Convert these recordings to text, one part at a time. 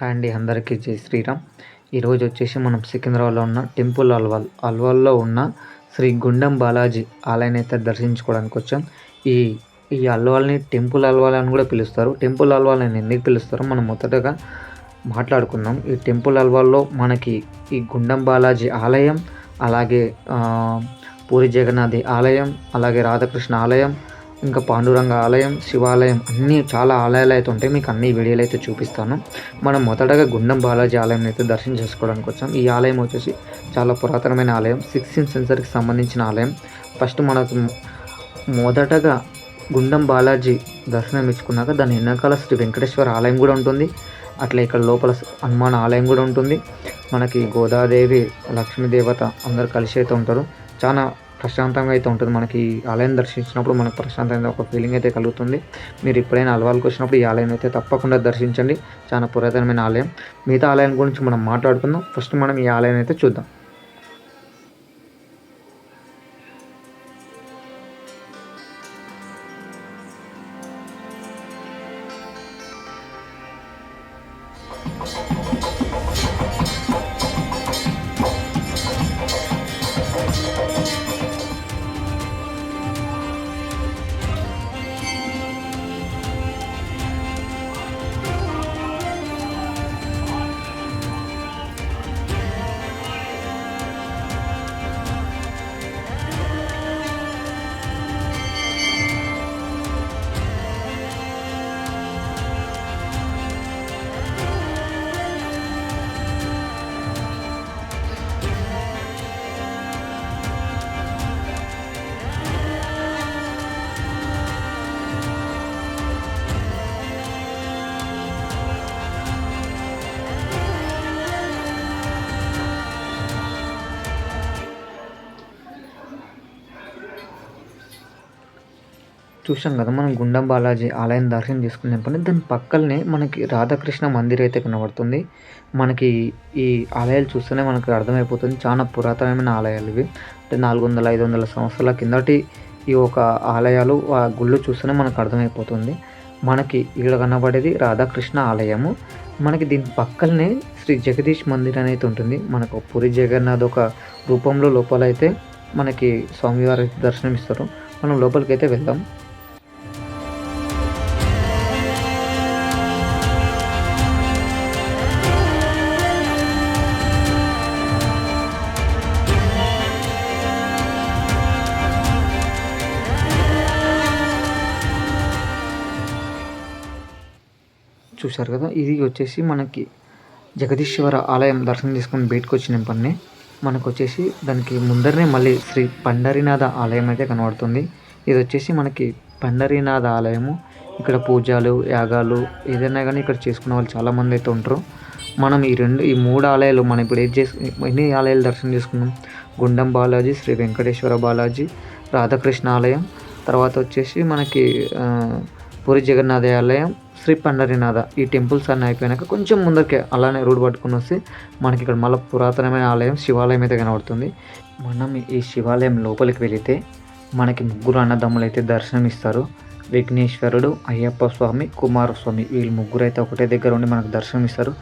Hi అండి, అందరికీ జై శ్రీరామ్. ఈరోజు వచ్చేసి మనం సికింద్రాబాద్లో ఉన్న టెంపుల్ అల్వాల్లో ఉన్న శ్రీ గుండం బాలాజీ ఆలయాన్ని అయితే దర్శించుకోవడానికి వచ్చాం. ఈ ఈ అల్వాల్ని టెంపుల్ అల్వాల్ అని కూడా పిలుస్తారు. టెంపుల్ అల్వాల్ అని ఎందుకు పిలుస్తారో మనం మొదటగా మాట్లాడుకుందాం. ఈ టెంపుల్ అల్వాల్లో మనకి ఈ గుండం బాలాజీ ఆలయం, అలాగే పూరి జగన్నాథ్ ఆలయం, అలాగే రాధాకృష్ణ ఆలయం, ఇంకా పాండురంగ ఆలయం, శివాలయం, అన్నీ చాలా ఆలయాలు అయితే ఉంటాయి. మీకు అన్ని వీడియోలు అయితే చూపిస్తాను. మనం మొదటగా గుండం బాలాజీ ఆలయం అయితే దర్శనం చేసుకోవడానికి వచ్చాం. ఈ ఆలయం వచ్చేసి చాలా పురాతనమైన ఆలయం, 16th సెంచరీకి సంబంధించిన ఆలయం. ఫస్ట్ మనకు మొదటగా గుండం బాలాజీ దర్శనం ఇచ్చుకున్నాక దాని వెనకాల శ్రీ వెంకటేశ్వర ఆలయం కూడా ఉంటుంది. అట్లా ఇక్కడ లోపల హనుమాన్ ఆలయం కూడా ఉంటుంది. మనకి గోదాదేవి, లక్ష్మీదేవత అందరు కలిసి అయితే ఉంటారు. చాలా ప్రశాంతంగా అయితే ఉంటుంది. మనకి ఈ ఆలయం దర్శించినప్పుడు మనకు ప్రశాంతంగా ఒక ఫీలింగ్ అయితే కలుగుతుంది. మీరు ఎప్పుడైనా అల్వాల్కి వచ్చినప్పుడు ఈ ఆలయం అయితే తప్పకుండా దర్శించండి. చాలా పురాతనమైన ఆలయం. మిగతా ఆలయం గురించి మనం మాట్లాడుకుందాం. ఫస్ట్ మనం ఈ ఆలయం అయితే చూద్దాం. చూసాం కదా, మనం గుండం బాలాజీ ఆలయం దర్శనం చేసుకునే పని దాని పక్కనే మనకి రాధాకృష్ణ మందిర్ అయితే కనబడుతుంది. మనకి ఈ ఆలయాలు చూస్తేనే మనకు అర్థమైపోతుంది, చాలా పురాతనమైన ఆలయాలు ఇవి. అంటే 400-500 సంవత్సరాల కిందటి ఈ ఒక ఆలయాలు, ఆ గుళ్ళు చూస్తేనే మనకు అర్థమైపోతుంది. మనకి ఇక్కడ కనబడేది రాధాకృష్ణ ఆలయము. మనకి దీని పక్కనే శ్రీ జగదీష్ మందిర్ అనేది ఉంటుంది. మనకు పూరి జగన్నాథ్ ఒక రూపంలో లోపలైతే మనకి స్వామివారి దర్శనం ఇస్తారు. మనం లోపలికి అయితే వెళ్దాం. చూశారు కదా, ఇది వచ్చేసి మనకి జగదీశ్వర ఆలయం దర్శనం చేసుకొని బయటకు వచ్చిన పని. మనకు వచ్చేసి దానికి ముందరనే మళ్ళీ శ్రీ పండరీనాథ ఆలయం అయితే కనబడుతుంది. ఇది వచ్చేసి మనకి పండరీనాథ ఆలయము. ఇక్కడ పూజలు, యాగాలు ఏదైనా కానీ ఇక్కడ చేసుకునే వాళ్ళు చాలామంది అయితే ఉంటారు. మనం ఈ మూడు ఆలయాలు మనం ఇప్పుడు ఎన్ని ఆలయాలు దర్శనం చేసుకున్నాం? గుండం బాలాజీ, శ్రీ వెంకటేశ్వర బాలాజీ, రాధాకృష్ణ ఆలయం, తర్వాత వచ్చేసి మనకి పూరి జగన్నాథ ఆలయం, శ్రీ పండరీనాథ. ఈ టెంపుల్స్ అన్నీ అయిపోయినాక కొంచెం ముందరికి అలానే రోడ్ పట్టుకుని వస్తే మనకి ఇక్కడ మళ్ళీ పురాతనమైన ఆలయం, శివాలయం అయితే కనబడుతుంది. మనం ఈ శివాలయం లోపలికి వెళితే మనకి ముగ్గురు అన్నదమ్ములు అయితే దర్శనం ఇస్తారు. విఘ్నేశ్వరుడు, అయ్యప్ప స్వామి, కుమారస్వామి, వీళ్ళు ముగ్గురు అయితే ఒకటే దగ్గర ఉండి మనకు దర్శనం ఇస్తారు.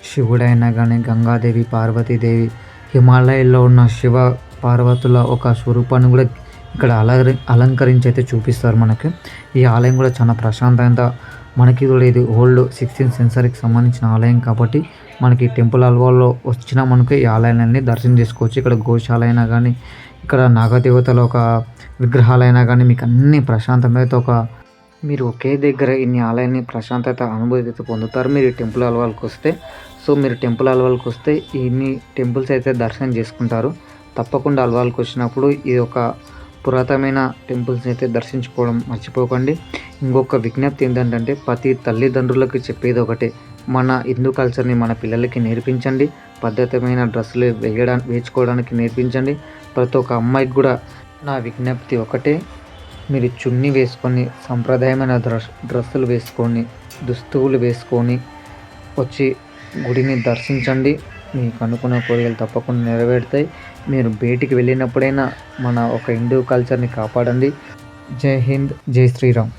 శివుడైనా కానీ గంగాదేవి, పార్వతీదేవి, హిమాలయాల్లో ఉన్న శివ పార్వతుల ఒక స్వరూపాన్ని కూడా ఇక్కడ అలంకరించి అయితే చూపిస్తారు మనకి. ఈ ఆలయం కూడా చాలా ప్రశాంతంగా, మనకి కూడా ఇది ఓల్డ్ 16th సెంచరీకి సంబంధించిన ఆలయం కాబట్టి మనకి టెంపుల్ అల్వాల్లో వచ్చినా మనకి ఈ ఆలయాలన్నీ దర్శనం చేసుకోవచ్చు. ఇక్కడ గోశాల అయినా కానీ, ఇక్కడ నాగదేవతల ఒక విగ్రహాలైనా కానీ మీకు అన్ని ప్రశాంతమైన మీరు ఒకే దగ్గర ఇన్ని ఆలయాన్ని ప్రశాంతత అనుభూతి పొందుతారు మీరు టెంపుల్ అల్వాల్కి వస్తే. సో మీరు టెంపుల్ అల్వాల్కి వస్తే ఇన్ని టెంపుల్స్ అయితే దర్శనం చేసుకుంటారు. తప్పకుండా అల్వాల్కి వచ్చినప్పుడు ఇది ఒక పురాతనమైన టెంపుల్స్ అయితే దర్శించుకోవడం మర్చిపోకండి. ఇంకొక విజ్ఞప్తి ఏంటంటే ప్రతి తల్లిదండ్రులకు చెప్పేది ఒకటే, మన హిందూ కల్చర్ని మన పిల్లలకి నేర్పించండి. పద్ధతమైన డ్రెస్సులు వేసుకోవడానికి నేర్పించండి. ప్రతి ఒక్క అమ్మాయికి కూడా నా విజ్ఞప్తి ఒకటే, మీరు చున్నీ వేసుకొని సంప్రదాయమైన డ్రెస్సులు వేసుకొని, దుస్తువులు వేసుకొని వచ్చి గుడిని దర్శించండి. మీకు అనుకున్న కోరికలు తప్పకుండా నెరవేరుతాయి. మీరు బయటికి వెళ్ళినప్పుడైనా మన ఒక హిందూ కల్చర్ని కాపాడండి. జై హింద్, జై శ్రీరామ్.